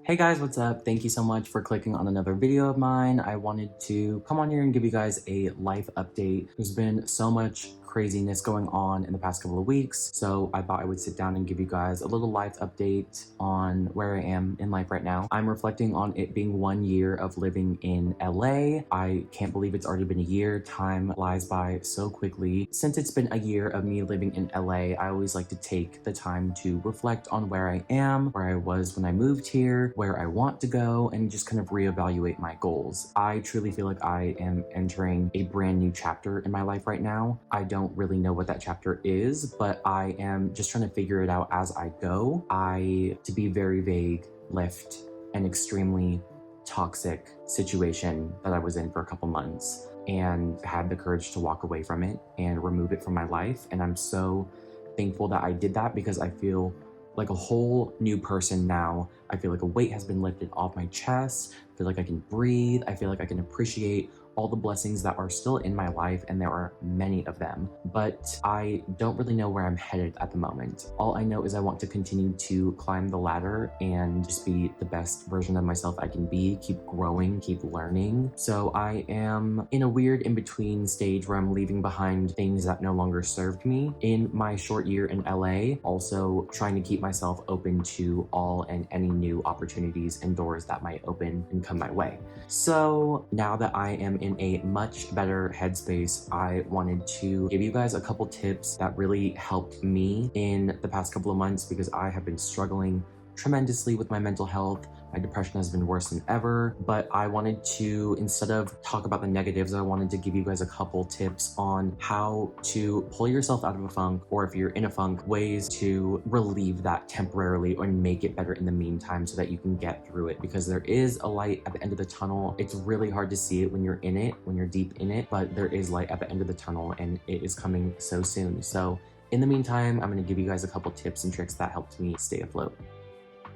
Hey guys, what's up? Thank you so much for clicking on another video of mine. I wanted to come on here and give you guys a life update. There's been so much craziness going on in the past couple of weeks, so I thought I would sit down and give you guys a little life update on where I am in life right now. I'm reflecting on it being 1 year of living in LA. I can't believe it's already been a year. Time flies by so quickly. Since it's been a year of me living in LA, I always like to take the time to reflect on where I am, where I was when I moved here, where I want to go, and just kind of reevaluate my goals. I truly feel like I am entering a brand new chapter in my life right now. I don't really know what that chapter is, but I am just trying to figure it out as I go. To be very vague, left an extremely toxic situation that I was in for a couple months and had the courage to walk away from it and remove it from my life. And I'm so thankful that I did that because I feel like a whole new person now. I feel like a weight has been lifted off my chest. I feel like I can breathe. I feel like I can appreciate all the blessings that are still in my life, and there are many of them, but I don't really know where I'm headed at the moment. All I know is I want to continue to climb the ladder and just be the best version of myself I can be, keep growing, keep learning. So I am in a weird in-between stage where I'm leaving behind things that no longer served me in my short year in LA, also trying to keep myself open to all and any new opportunities and doors that might open and come my way. So now that I am in a much better headspace, I wanted to give you guys a couple tips that really helped me in the past couple of months because I have been struggling tremendously with my mental health. My depression has been worse than ever, but I wanted to, instead of talk about the negatives, I wanted to give you guys a couple tips on how to pull yourself out of a funk, or if you're in a funk, ways to relieve that temporarily or make it better in the meantime so that you can get through it, because there is a light at the end of the tunnel. It's really hard to see it when you're in it, when you're deep in it, but there is light at the end of the tunnel and it is coming so soon. So in the meantime, I'm going to give you guys a couple tips and tricks that helped me stay afloat.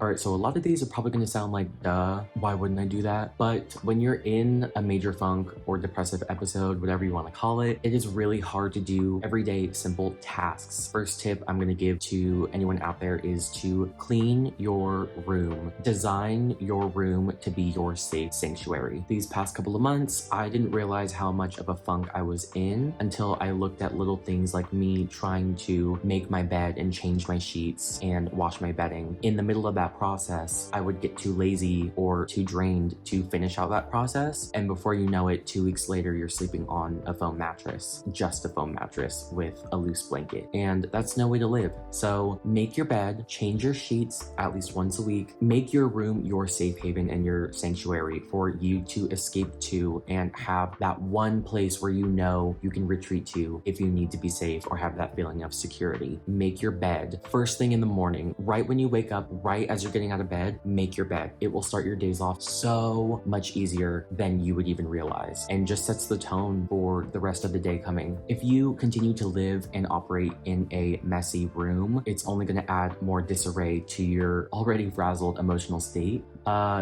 Alright, so a lot of these are probably going to sound like, duh, why wouldn't I do that? But when you're in a major funk or depressive episode, whatever you want to call it, it is really hard to do everyday simple tasks. First tip I'm going to give to anyone out there is to clean your room. Design your room to be your safe sanctuary. These past couple of months, I didn't realize how much of a funk I was in until I looked at little things like me trying to make my bed and change my sheets and wash my bedding. In the middle of that process, I would get too lazy or too drained to finish out that process, and before you know it, 2 weeks later you're sleeping on a foam mattress, just a foam mattress with a loose blanket, and that's no way to live. So make your bed, change your sheets at least once a week, make your room your safe haven and your sanctuary for you to escape to and have that one place where you know you can retreat to if you need to be safe or have that feeling of security. Make your bed first thing in the morning, right when you wake up, right as you're getting out of bed. Make your bed. It will start your days off so much easier than you would even realize, and just sets the tone for the rest of the day coming. If you continue to live and operate in a messy room, it's only going to add more disarray to your already frazzled emotional state.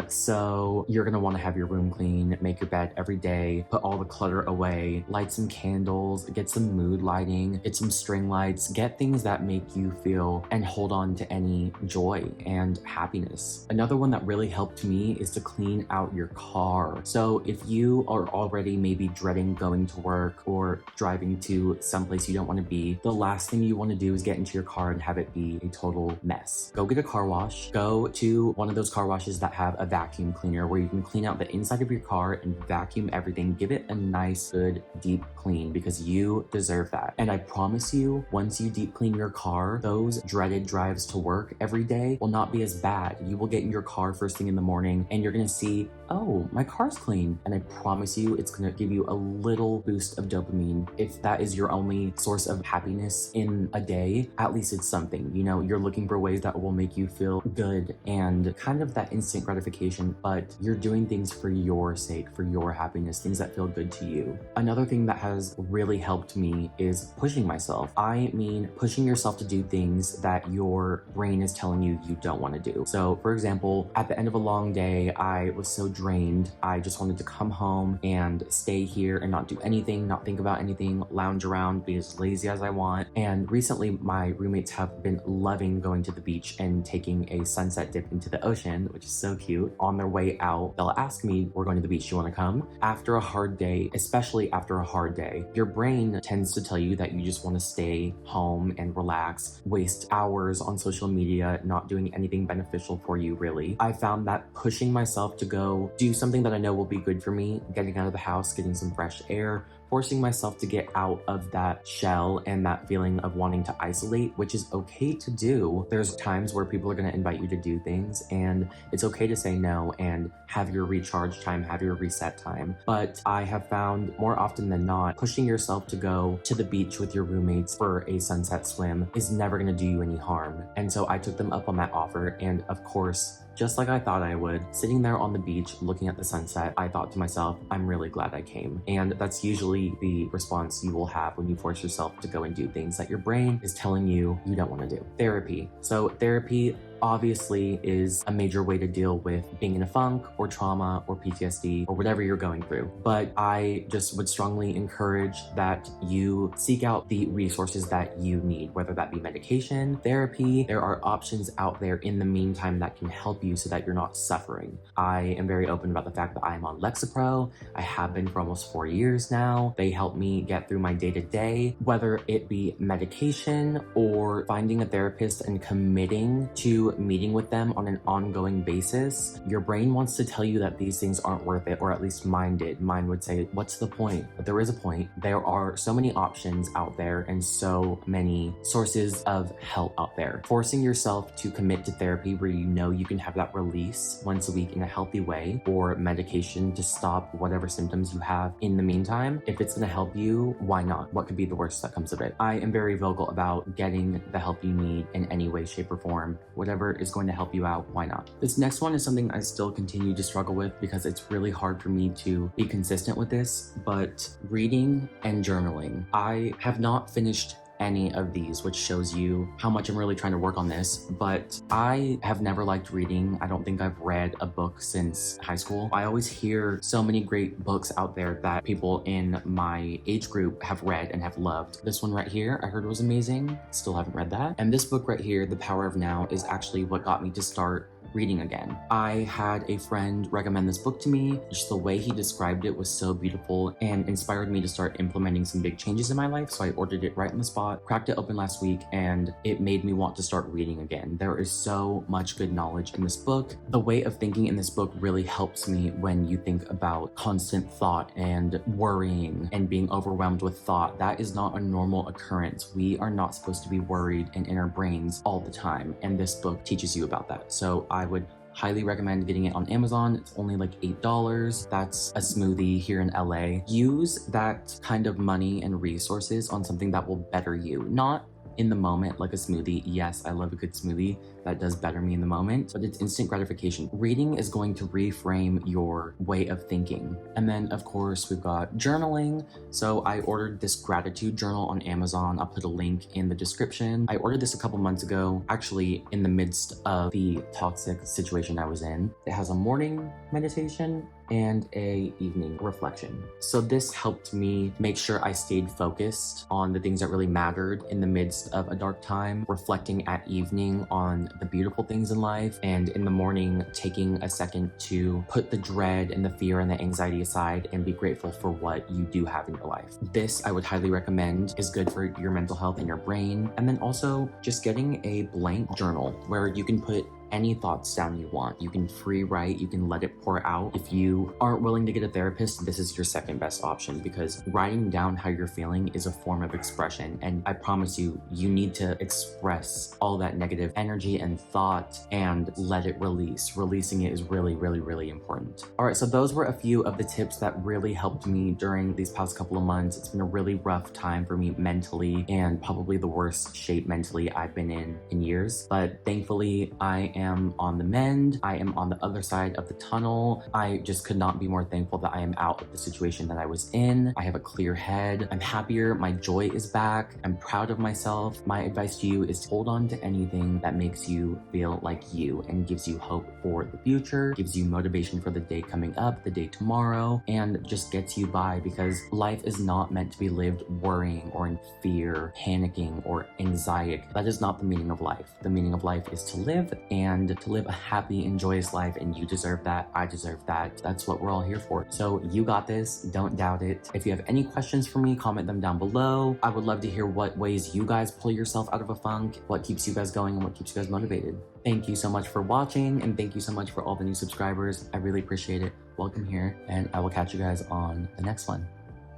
So you're going to want to have your room clean, make your bed every day, put all the clutter away, light some candles, get some mood lighting, get some string lights, get things that make you feel and hold on to any joy and happiness. Another one that really helped me is to clean out your car. So if you are already maybe dreading going to work or driving to someplace you don't want to be, the last thing you want to do is get into your car and have it be a total mess. Go get a car wash. Go to one of those car washes that have a vacuum cleaner where you can clean out the inside of your car and vacuum everything. Give it a nice, good, deep clean because you deserve that. And I promise you, once you deep clean your car, those dreaded drives to work every day will not be as bad. You will get in your car first thing in the morning and you're gonna see, oh, my car's clean. And I promise you, it's gonna give you a little boost of dopamine. If that is your only source of happiness in a day, at least it's something. You know, you're looking for ways that will make you feel good and kind of that instant gratification, but you're doing things for your sake, for your happiness, things that feel good to you. Another thing that has really helped me is pushing myself. I mean, pushing yourself to do things that your brain is telling you you don't want want to do. So for example, at the end of a long day, I was so drained. I just wanted to come home and stay here and not do anything, not think about anything, lounge around, be as lazy as I want. And recently my roommates have been loving going to the beach and taking a sunset dip into the ocean, which is so cute. On their way out, they'll ask me, we're going to the beach, do you want to come? After a hard day, especially after a hard day, your brain tends to tell you that you just want to stay home and relax, waste hours on social media, not doing anything beneficial for you really. I found that pushing myself to go do something that I know will be good for me, getting out of the house, getting some fresh air, forcing myself to get out of that shell and that feeling of wanting to isolate, which is okay to do. There's times where people are going to invite you to do things and it's okay to say no and have your recharge time, have your reset time. But I have found more often than not, pushing yourself to go to the beach with your roommates for a sunset swim is never going to do you any harm. And so I took them up on that offer, and of course, just like I thought I would, sitting there on the beach looking at the sunset, I thought to myself, I'm really glad I came. And that's usually the response you will have when you force yourself to go and do things that your brain is telling you you don't want to do. Therapy. So therapy obviously is a major way to deal with being in a funk or trauma or PTSD or whatever you're going through. But I just would strongly encourage that you seek out the resources that you need, whether that be medication, therapy. There are options out there in the meantime that can help you so that you're not suffering. I am very open about the fact that I'm on Lexapro. I have been for almost 4 years now. They help me get through my day-to-day, whether it be medication or finding a therapist and committing to meeting with them on an ongoing basis. Your brain wants to tell you that these things aren't worth it, or at least mine did. Mine would say, what's the point? But there is a point. There are so many options out there and so many sources of help out there. Forcing yourself to commit to therapy where you know you can have that release once a week in a healthy way, or medication to stop whatever symptoms you have in the meantime, if it's going to help you, why not? What could be the worst that comes of it? I am very vocal about getting the help you need in any way, shape, or form. Whatever is going to help you out, why not? This next one is something I still continue to struggle with because it's really hard for me to be consistent with this, but reading and journaling. I have not finished any of these, which shows you how much I'm really trying to work on this, but I have never liked reading. I don't think I've read a book since high school. I always hear so many great books out there that people in my age group have read and have loved. This one right here, I heard was amazing. Still haven't read that. And this book right here, The Power of Now, is actually what got me to start reading again. I had a friend recommend this book to me. Just the way he described it was so beautiful and inspired me to start implementing some big changes in my life. So I ordered it right on the spot, cracked it open last week, and it made me want to start reading again. There is so much good knowledge in this book. The way of thinking in this book really helps me when you think about constant thought and worrying and being overwhelmed with thought. That is not a normal occurrence. We are not supposed to be worried and in our brains all the time. And this book teaches you about that. So I would highly recommend getting it on Amazon. It's only like $8. That's a smoothie here in LA. Use that kind of money and resources on something that will better you, not in the moment like a smoothie. Yes, I love a good smoothie. That does better me in the moment, but it's instant gratification. Reading is going to reframe your way of thinking. And then of course we've got journaling. So I ordered this gratitude journal on Amazon. I'll put a link in the description. I ordered this a couple months ago, actually in the midst of the toxic situation I was in. It has a morning meditation and a evening reflection. So this helped me make sure I stayed focused on the things that really mattered in the midst of a dark time, reflecting at evening on the beautiful things in life, and in the morning taking a second to put the dread and the fear and the anxiety aside and be grateful for what you do have in your life. This I would highly recommend, is good for your mental health and your brain. And then also just getting a blank journal where you can put any thoughts down you want. You can free write, you can let it pour out. If you aren't willing to get a therapist, this is your second best option, because writing down how you're feeling is a form of expression. And I promise you, you need to express all that negative energy and thought and let it release. Releasing it is really, really, really important. All right, so those were a few of the tips that really helped me during these past couple of months. It's been a really rough time for me mentally, and probably the worst shape mentally I've been in years. But thankfully, I am on the mend. I am on the other side of the tunnel. I just could not be more thankful that I am out of the situation that I was in. I have a clear head. I'm happier. My joy is back. I'm proud of myself. My advice to you is to hold on to anything that makes you feel like you and gives you hope for the future, gives you motivation for the day coming up, the day tomorrow, and just gets you by, because life is not meant to be lived worrying or in fear, panicking, or anxiety. That is not the meaning of life. The meaning of life is to live, and to live a happy and joyous life, and you deserve that. I deserve that. That's what we're all here for. So you got this. Don't doubt it. If you have any questions for me, comment them down below. I would love to hear what ways you guys pull yourself out of a funk, what keeps you guys going, and what keeps you guys motivated. Thank you so much for watching, and thank you so much for all the new subscribers. I really appreciate it. Welcome here, and I will catch you guys on the next one.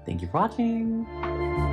Thank you for watching.